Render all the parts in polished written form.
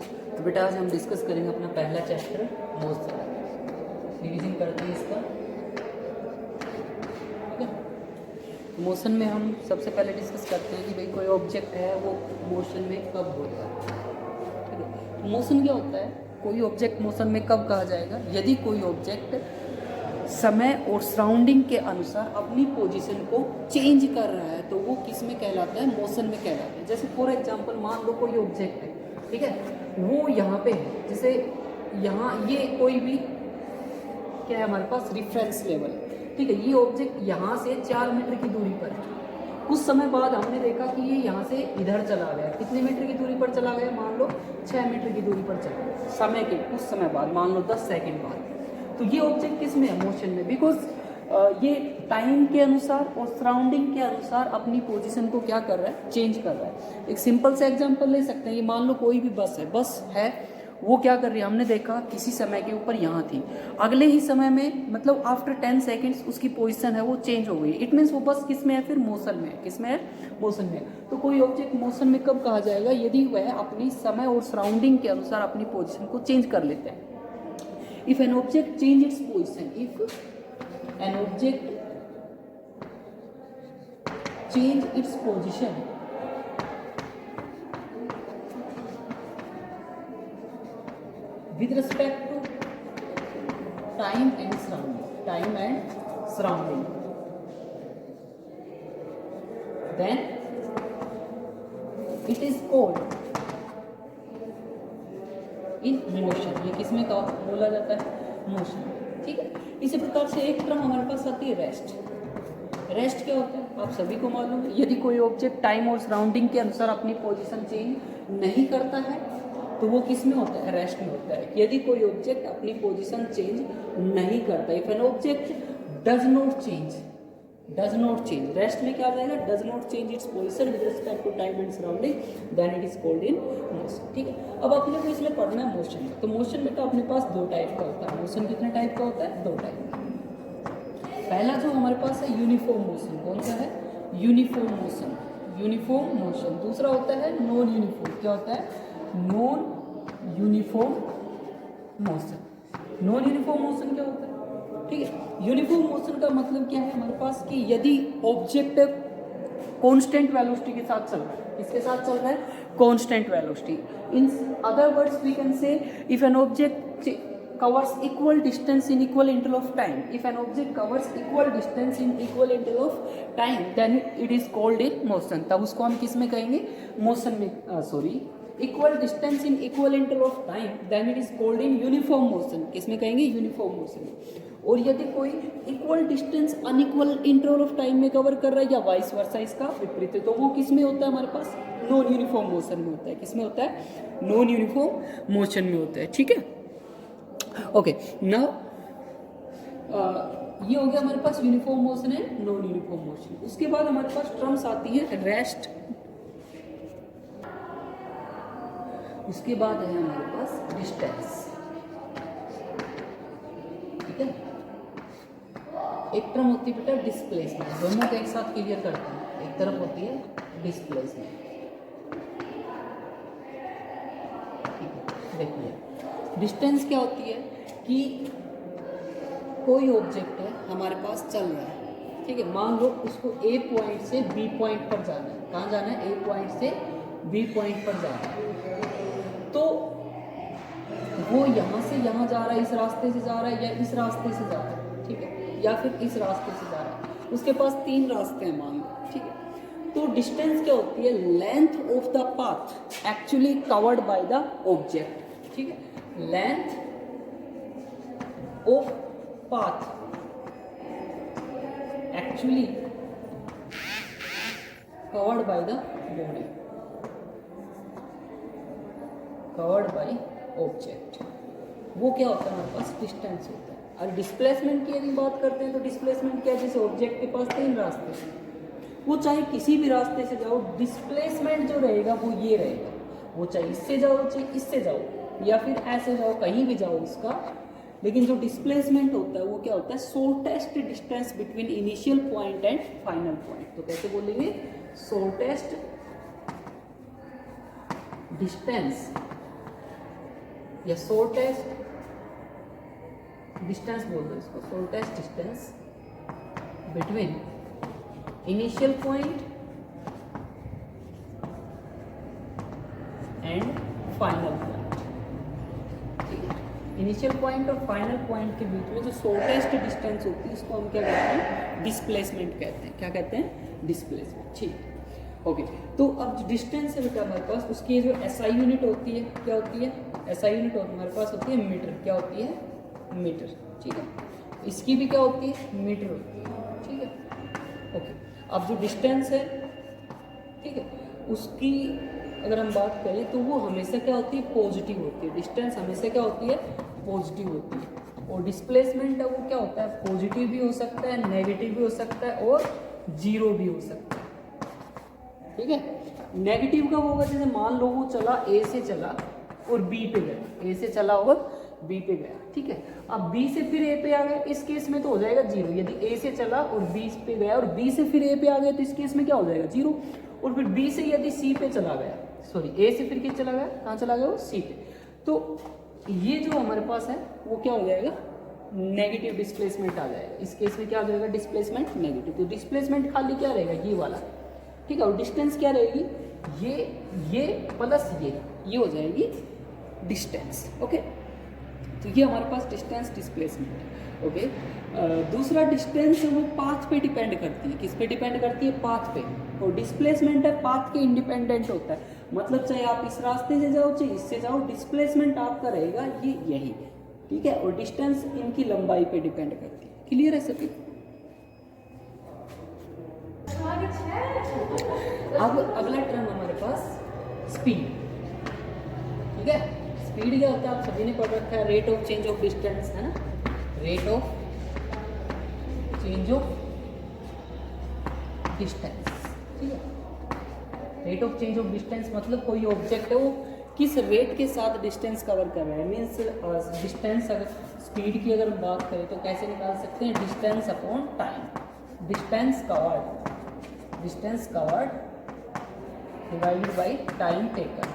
तो बेटा आज हम डिस्कस करेंगे अपना पहला चैप्टर मोशन। रिवीजन करते हैं इसका। ठीक है, मोशन में हम सबसे पहले डिस्कस करते हैं कि भाई कोई ऑब्जेक्ट है वो मोशन में कब होता है। ठीक है, मोशन क्या होता है? कोई ऑब्जेक्ट मोशन में कब कहा जाएगा? यदि कोई ऑब्जेक्ट समय और सराउंडिंग के अनुसार अपनी पोजीशन को चेंज कर रहा है तो वो किस में कहलाता है? मोशन में कहलाता है। जैसे फॉर एग्जांपल मान लो कोई ऑब्जेक्ट है, ठीक है, वो यहाँ पे है, जैसे यहाँ ये कोई भी क्या है हमारे पास रेफरेंस लेवल है, ठीक है, ये ऑब्जेक्ट यहाँ से 4 मीटर की दूरी पर है। कुछ समय बाद हमने देखा कि ये यहाँ से इधर चला गया। कितने मीटर की दूरी पर चला गया? मान लो 6 मीटर की दूरी पर चला गया। समय के कुछ समय बाद, मान लो 10 सेकेंड बाद, तो ये ऑब्जेक्ट किस में है? मोशन में। बिकॉज ये टाइम के अनुसार और सराउंडिंग के अनुसार अपनी पोजीशन को क्या कर रहा है? चेंज कर रहा है। एक सिंपल सा एग्जांपल ले सकते हैं। ये मान लो कोई भी बस है, वो क्या कर रही है? हमने देखा किसी समय के ऊपर यहाँ थी, अगले ही समय में मतलब आफ्टर 10 सेकेंड्स उसकी पोजीशन है वो चेंज हो गई। इट मीन्स वो बस किस में है? फिर मोशन में है। किस में है? मोशन में। तो कोई ऑब्जेक्ट मोशन में कब कहा जाएगा? यदि वह अपनी समय और सराउंडिंग के अनुसार अपनी पोजीशन को चेंज कर लेते हैं। If an object change its position, if an object change its position with respect to time and surrounding, then it is called in motion. ये किसमें का बोला जाता है? मोशन। ठीक है, इसी प्रकार से एक टर्म हमारे पास आती है रेस्ट। रेस्ट क्या होता है? आप सभी को मालूम है। यदि कोई ऑब्जेक्ट टाइम और सराउंडिंग के अनुसार अपनी पोजीशन चेंज नहीं करता है तो वो किस में होता है? रेस्ट में होता है। यदि कोई ऑब्जेक्ट अपनी पोजीशन चेंज नहीं करता, if an object does not change, rest में क्या आ जाएगा? Does not change its position with respect to time and surrounding, then it is called in motion. ठीक है, अब अपने को इसलिए पढ़ना है मोशन। तो मोशन में तो अपने पास दो टाइप का होता है। मोशन कितने टाइप का होता है? दो टाइप का। पहला जो हमारे पास है यूनिफॉर्म मोशन। कौन सा है? Uniform motion. दूसरा होता है नॉन यूनिफॉर्म। क्या होता है? नॉन यूनिफॉर्म मोशन क्या होता है? ठीक है, यूनिफॉर्म मोशन का मतलब क्या है हमारे पास कि यदि ऑब्जेक्ट कांस्टेंट वेलोसिटी के साथ चल रहा है। किसके साथ चल रहा है? Constant velocity. In other words we can say if an object covers equal distance in equal interval of time, if an object covers equal distance in equal interval of time, then it is called in motion। तब उसको हम किस में कहेंगे? Motion में। Equal distance in equal interval of time, then it is called in uniform motion. किस में कहेंगे? Uniform motion. और यदि कोई equal distance unequal interval of time में कवर कर रहा है या वाइस वर्सा इसका विपरीत है, तो वो किस में होता है हमारे पास? नॉन यूनिफॉर्म मोशन में होता है। किस में होता है? नॉन यूनिफॉर्म मोशन में होता है। ठीक है, ओके। नाउ ये हो गया हमारे पास यूनिफॉर्म मोशन है, नॉन यूनिफॉर्म मोशन। उसके बाद हमारे पास टर्म्स आती है रेस्ट। उसके बाद है हमारे पास डिस्टेंस। ठीक है, एक टर्म होती है बेटा डिस्प्लेसमेंट। दोनों को एक साथ क्लियर करते हैं। एक तरफ होती है डिस्प्लेसमेंट। ठीक है, देखिए डिस्टेंस क्या होती है कि कोई ऑब्जेक्ट है हमारे पास चल रहा है, ठीक है, मान लो उसको ए पॉइंट से बी पॉइंट पर जाना है। कहाँ जाना है? ए पॉइंट से बी पॉइंट पर जाना है। तो वो यहाँ से यहाँ जा रहा है, इस रास्ते से जा रहा है या इस रास्ते से जा रहा है, ठीक है, या फिर इस रास्ते से जा रहा है। उसके पास 3 रास्ते हैं मान लो, ठीक है। तो डिस्टेंस क्या होती है? Length of the path actually covered by the object. ठीक है, length of path actually covered by the body, covered by object, वो क्या होता है हमारे पास? डिस्टेंस होता है। और डिस्प्लेसमेंट की यदि बात करते हैं तो डिस्प्लेसमेंट क्या है? जैसे ऑब्जेक्ट के पास 3 रास्ते हैं, वो चाहे किसी भी रास्ते से जाओ, डिस्प्लेसमेंट जो रहेगा वो ये रहेगा। वो चाहे इससे जाओ, चाहे इससे जाओ, या फिर ऐसे जाओ, कहीं भी जाओ उसका, लेकिन जो डिस्प्लेसमेंट होता है वो क्या होता है? Shortest distance between initial point and final point. तो कैसे बोलेंगे? शॉर्टेस्ट डिस्टेंस या शॉर्टेस्ट डिस्टेंस बोल दो इसको, shortest distance between initial point and final point. ठीक है, इनिशियल पॉइंट और फाइनल पॉइंट के बीच में जो शॉर्टेस्ट डिस्टेंस होती है इसको हम क्या कहते हैं, डिस्प्लेसमेंट कहते हैं। क्या कहते हैं, डिस्प्लेसमेंट। ठीक, ओके। तो अब डिस्टेंस है बेटा हमारे पास, उसकी जो एसआई यूनिट होती है, क्या होती है, एसआई यूनिट हमारे पास होती है मीटर। क्या होती है, मीटर। ठीक है, इसकी भी क्या होती है, मीटर होती है। ठीक है, ओके। अब जो डिस्टेंस है, ठीक है, उसकी अगर हम बात करें तो वो हमेशा क्या होती है, पॉजिटिव होती है। डिस्टेंस हमेशा क्या होती है, पॉजिटिव होती है। और डिस्प्लेसमेंट है वो क्या होता है, पॉजिटिव भी हो सकता है, नेगेटिव भी हो सकता है और जीरो भी हो सकता है। ठीक है, नेगेटिव का वो होगा जैसे मान लो वो चला ए से चला और बी पे गया, ए से चला और बी पे गया। ठीक है, अब बी से फिर ए पे आ गया, इस केस में तो हो जाएगा जीरो। यदि ए से चला और बी पे गया और बी से फिर ए पे आ गया तो इस केस में क्या हो जाएगा, जीरो। और फिर बी से यदि सी पे चला गया, सॉरी ए से फिर किस चला गया, कहाँ चला गया, वो सी पे, तो ये जो हमारे पास है वो क्या हो जाएगा, नेगेटिव डिस्प्लेसमेंट आ जाएगा। इस केस में क्या हो जाएगा, डिस्प्लेसमेंट नेगेटिव। तो डिस्प्लेसमेंट खाली क्या रहेगा, ये वाला। ठीक है, और डिस्टेंस क्या रहेगी, ये प्लस ये हो जाएगी डिस्टेंस। ओके, तो ये हमारे पास डिस्टेंस डिस्प्लेसमेंट है। ओके, दूसरा डिस्टेंस है वो पाथ पे डिपेंड करती है। किस पे डिपेंड करती है, पाथ पे। और डिस्प्लेसमेंट है पाथ के इंडिपेंडेंट होता है, मतलब चाहे आप इस रास्ते से जाओ चाहे इससे जाओ, डिस्प्लेसमेंट आपका रहेगा ये यही। ठीक है, और डिस्टेंस इनकी लंबाई पे डिपेंड करती है। क्लियर है सभी। अब अगला टर्म हमारे पास स्पीड। ठीक है, स्पीड क्या होता है, आप सभी ने पढ़ रखा है, rate of change of distance, है ना, rate of change of distance. ठीक है, rate of change of distance मतलब कोई ऑब्जेक्ट है वो किस रेट के साथ डिस्टेंस कवर कर रहा है। मीन्स डिस्टेंस, अगर स्पीड की अगर हम बात करें तो कैसे निकाल सकते हैं, distance upon time. Distance covered divided by time taken.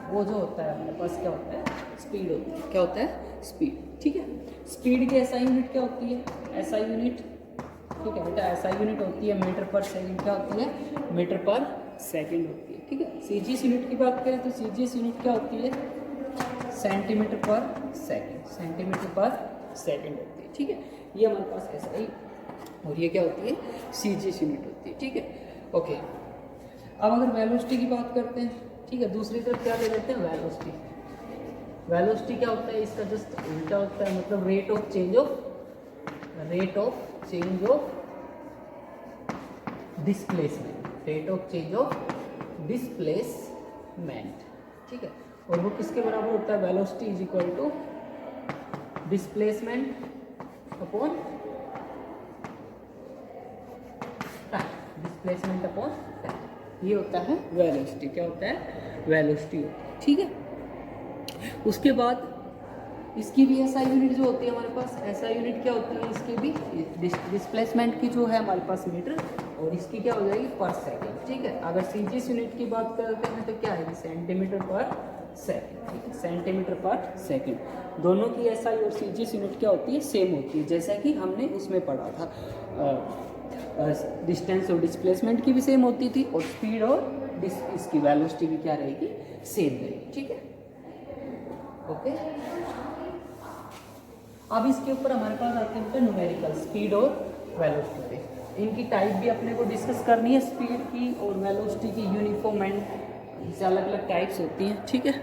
वो जो होता है हमारे पास क्या होता है, स्पीड होती है। क्या होता है, स्पीड। ठीक है, स्पीड की एसआई यूनिट क्या होती है, एसआई यूनिट। ठीक है बेटा, एसआई यूनिट होती है मीटर पर सेकंड। क्या होती है, मीटर पर सेकंड होती है। ठीक है, सीजीएस यूनिट की बात करें तो सीजीएस यूनिट क्या होती है, सेंटीमीटर पर सेकंड। सेंटीमीटर पर सेकंड होती है। ठीक है, ये हमारे पास एसआई और ये क्या होती है, सीजीएस यूनिट होती है। ठीक है, ओके। अब अगर वेलोसिटी की बात करते हैं, ठीक है, दूसरी तरफ क्या ले लेते हैं, वेलोसिटी। वेलोसिटी क्या होता है, इसका जस्ट उल्टा होता है, मतलब rate of change of displacement. Rate of change of displacement. ठीक है, और वो किसके बराबर होता है, velocity is equal to displacement upon time. Displacement upon time, ये होता है वेलोसिटी। क्या होता है, वेलोसिटी होता है। ठीक है, उसके बाद इसकी भी एसआई यूनिट जो होती है हमारे पास, एसआई यूनिट क्या होती है, इसकी भी डिस्प्लेसमेंट की जो है हमारे पास मीटर, और इसकी क्या हो जाएगी, पर सेकंड। ठीक है, अगर सीजीएस यूनिट की बात करते हैं तो क्या है, सेंटीमीटर पर सेकंड। ठीक है, सेंटीमीटर पर सेकंड। दोनों की एसआई और सीजीएस यूनिट क्या होती है, सेम होती है, जैसा कि हमने उसमें पढ़ा था। डिस्टेंस और डिस्प्लेसमेंट की भी सेम होती थी, और स्पीड और इसकी वेलोसिटी भी क्या रहेगी, सेम रहेगी। ठीक है, ओके। अब इसके ऊपर हमारे पास आते हैं न्यूमेरिकल, स्पीड और वेलोसिटी पे। इनकी टाइप भी अपने को डिस्कस करनी है, स्पीड की और वेलोसिटी की यूनिफॉर्म एंड अलग अलग टाइप्स होती हैं। ठीक है।